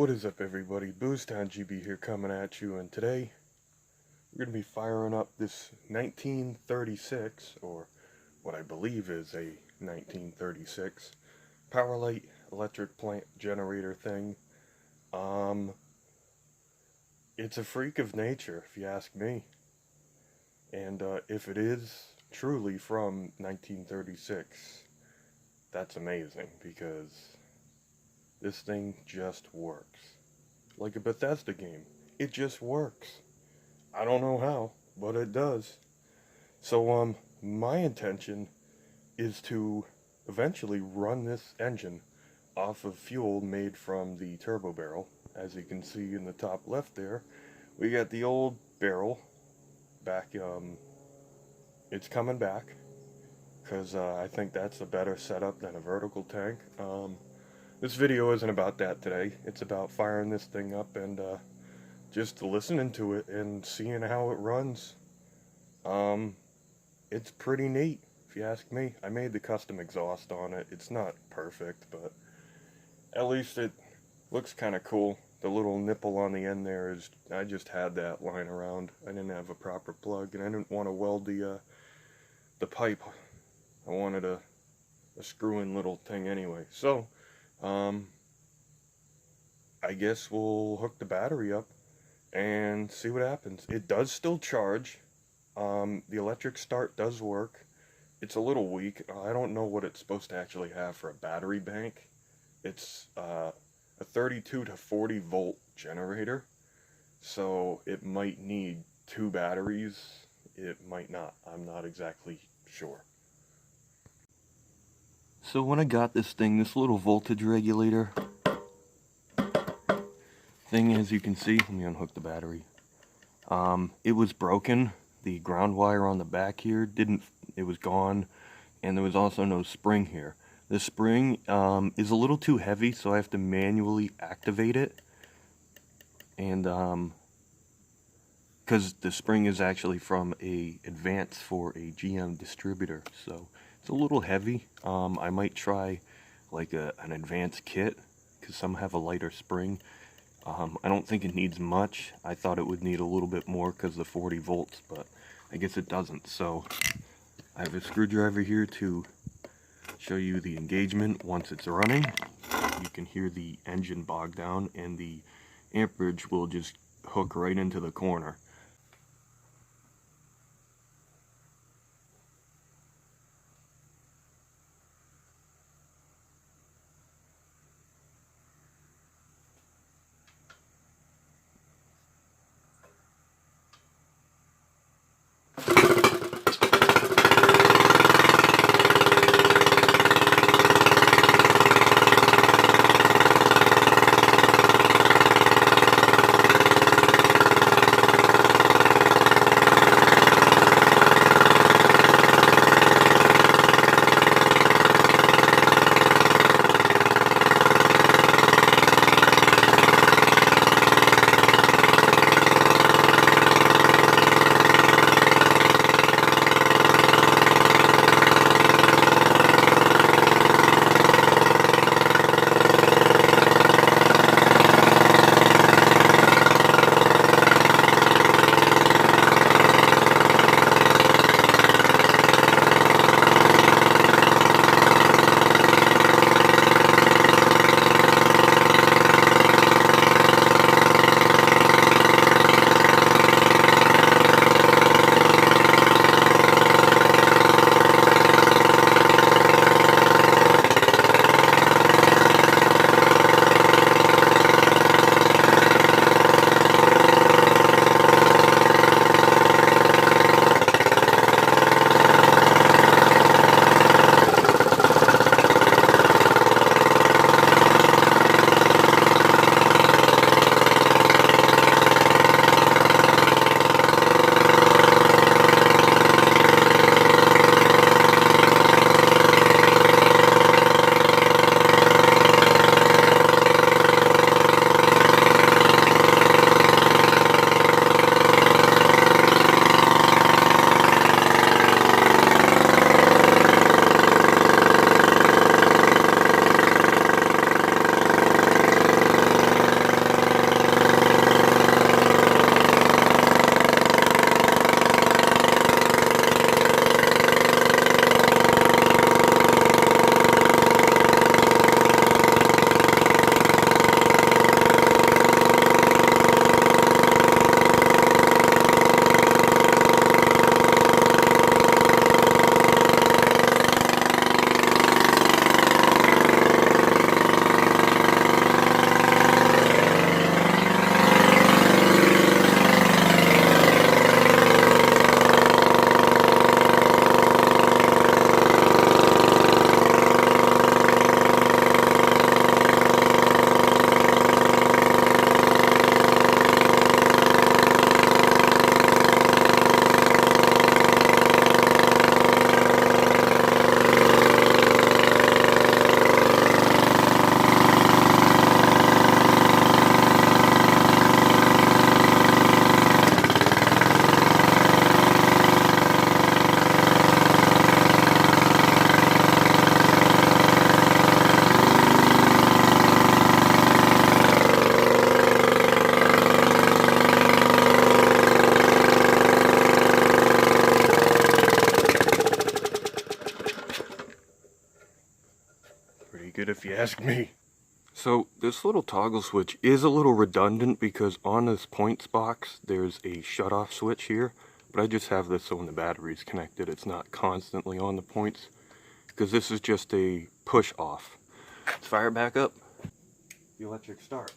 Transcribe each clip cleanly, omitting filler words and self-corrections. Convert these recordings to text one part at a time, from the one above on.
What is up, everybody? Booztown GB here, coming at you, and today we're going to be firing up this 1936, or what I believe is a 1936 Powerlight electric plant generator thing. It's a freak of nature, if you ask me. And if it is truly from 1936, that's amazing, because this thing just works. Like a Bethesda game. It just works. I don't know how, but it does. So, my intention is to eventually run this engine off of fuel made from the turbo barrel. As you can see in the top left there, we got the old barrel back. It's coming back, because I think that's a better setup than a vertical tank. This video isn't about that today. It's about firing this thing up and just listening to it and seeing how it runs. It's pretty neat, if you ask me. I made the custom exhaust on it. It's not perfect, but at least it looks kind of cool. The little nipple on the end there is, I just had that lying around. I didn't have a proper plug, and I didn't want to weld the pipe. I wanted a screw-in little thing anyway. So, I guess we'll hook the battery up and see what happens. It does still charge. The electric start does work. It's a little weak. I don't know what it's supposed to actually have for a battery bank. It's a 32 to 40 volt generator, so it might need 2 batteries. It might not. I'm not exactly sure. So when I got this thing, this little voltage regulator thing, as you can see, let me unhook the battery. It was broken. The ground wire on the back here it was gone, and there was also no spring here. The spring is a little too heavy, so I have to manually activate it. And because the spring is actually from a Advance for a GM distributor, so it's a little heavy. I might try like an Advance kit, because some have a lighter spring. I don't think it needs much. I thought it would need a little bit more because of 40 volts, but I guess it doesn't. So I have a screwdriver here to show you the engagement once it's running. You can hear the engine bog down, and the amperage will just hook right into the corner. if you ask me. So this little toggle switch is a little redundant because on this points box there's a shut-off switch here, but I just have this so when the battery's connected it's not constantly on the points, because this is just a push off. Let's fire it back up. The electric start.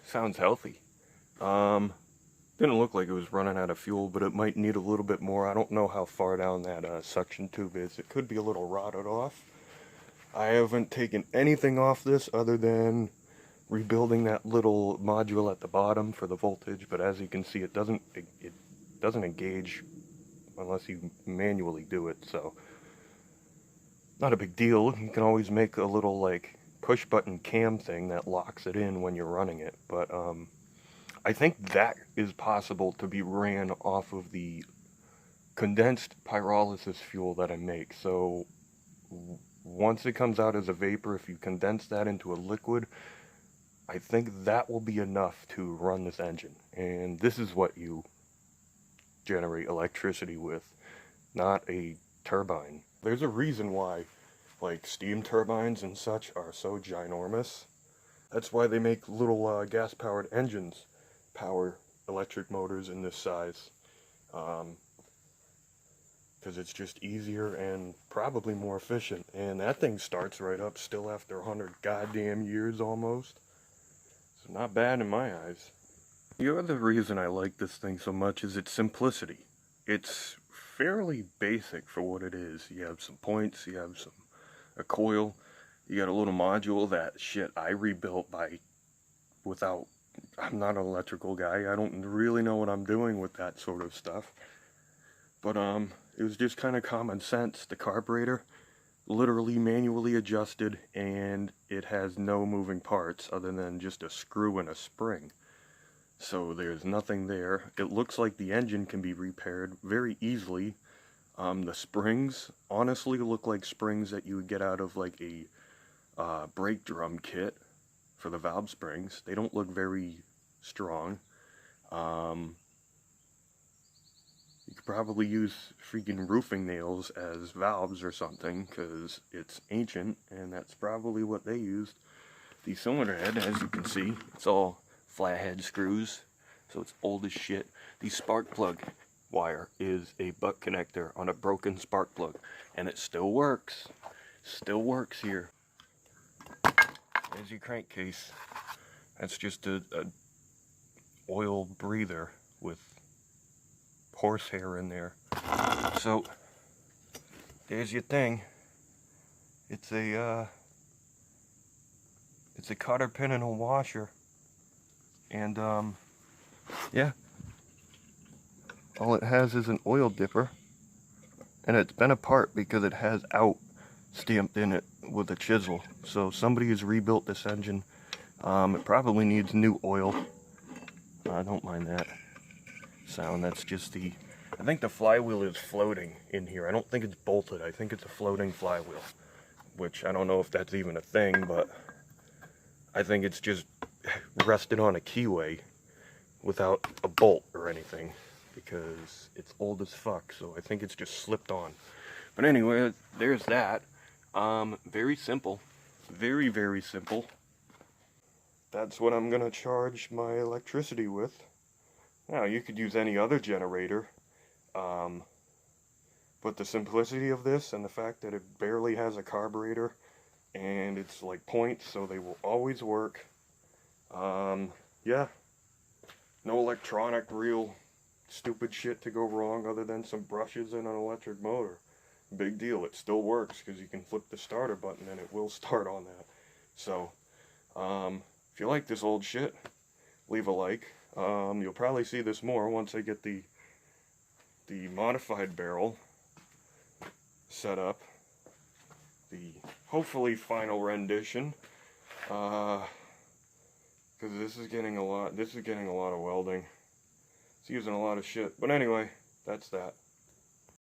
Sounds healthy. Didn't look like it was running out of fuel, but it might need a little bit more. I don't know how far down that suction tube is. It could be a little rotted off. I haven't taken anything off this other than rebuilding that little module at the bottom for the voltage, but as you can see it doesn't engage unless you manually do it, so not a big deal. You can always make a little like push button cam thing that locks it in when you're running it, but I think that is possible to be ran off of the condensed pyrolysis fuel that I make. So once it comes out as a vapor, if you condense that into a liquid, I think that will be enough to run this engine. And this is what you generate electricity with, not a turbine. There's a reason why like steam turbines and such are so ginormous. That's why they make little gas-powered engines power electric motors in this size. Because it's just easier and probably more efficient. And that thing starts right up still after 100 goddamn years almost. So not bad in my eyes. The other reason I like this thing so much is its simplicity. It's fairly basic for what it is. You have some points, you have a coil, you got a little module that shit I rebuilt without, I'm not an electrical guy, I don't really know what I'm doing with that sort of stuff. But it was just kind of common sense. The carburetor, literally manually adjusted, and it has no moving parts other than just a screw and a spring. So there's nothing there. It looks like the engine can be repaired very easily. The springs honestly look like springs that you would get out of like a brake drum kit for the valve springs. They don't look very strong. You could probably use freaking roofing nails as valves or something, because it's ancient, and that's probably what they used. The cylinder head, as you can see, it's all flathead screws, so it's old as shit. The spark plug wire is a butt connector on a broken spark plug, and it still works. Still works here. There's your crankcase. That's just a oil breather with horsehair in there. So there's your thing. It's a cotter pin and a washer, and yeah, all it has is an oil dipper, and it's been apart because it has out stamped in it with a chisel. So somebody has rebuilt this engine. It probably needs new oil. I don't mind that sound. That's just the... I think the flywheel is floating in here. I don't think it's bolted. I think it's a floating flywheel, which I don't know if that's even a thing, but I think it's just rested on a keyway without a bolt or anything, because it's old as fuck, so I think it's just slipped on. But anyway, there's that. Very simple. Very, very simple. That's what I'm gonna charge my electricity with. Now, you could use any other generator, but the simplicity of this and the fact that it barely has a carburetor and it's like points, so they will always work. Yeah, no electronic, real stupid shit to go wrong other than some brushes and an electric motor. Big deal. It still works because you can flip the starter button and it will start on that. So, if you like this old shit, leave a like. You'll probably see this more once I get the modified barrel set up. The hopefully final rendition. Because this is getting a lot of welding. It's using a lot of shit. But anyway, that's that.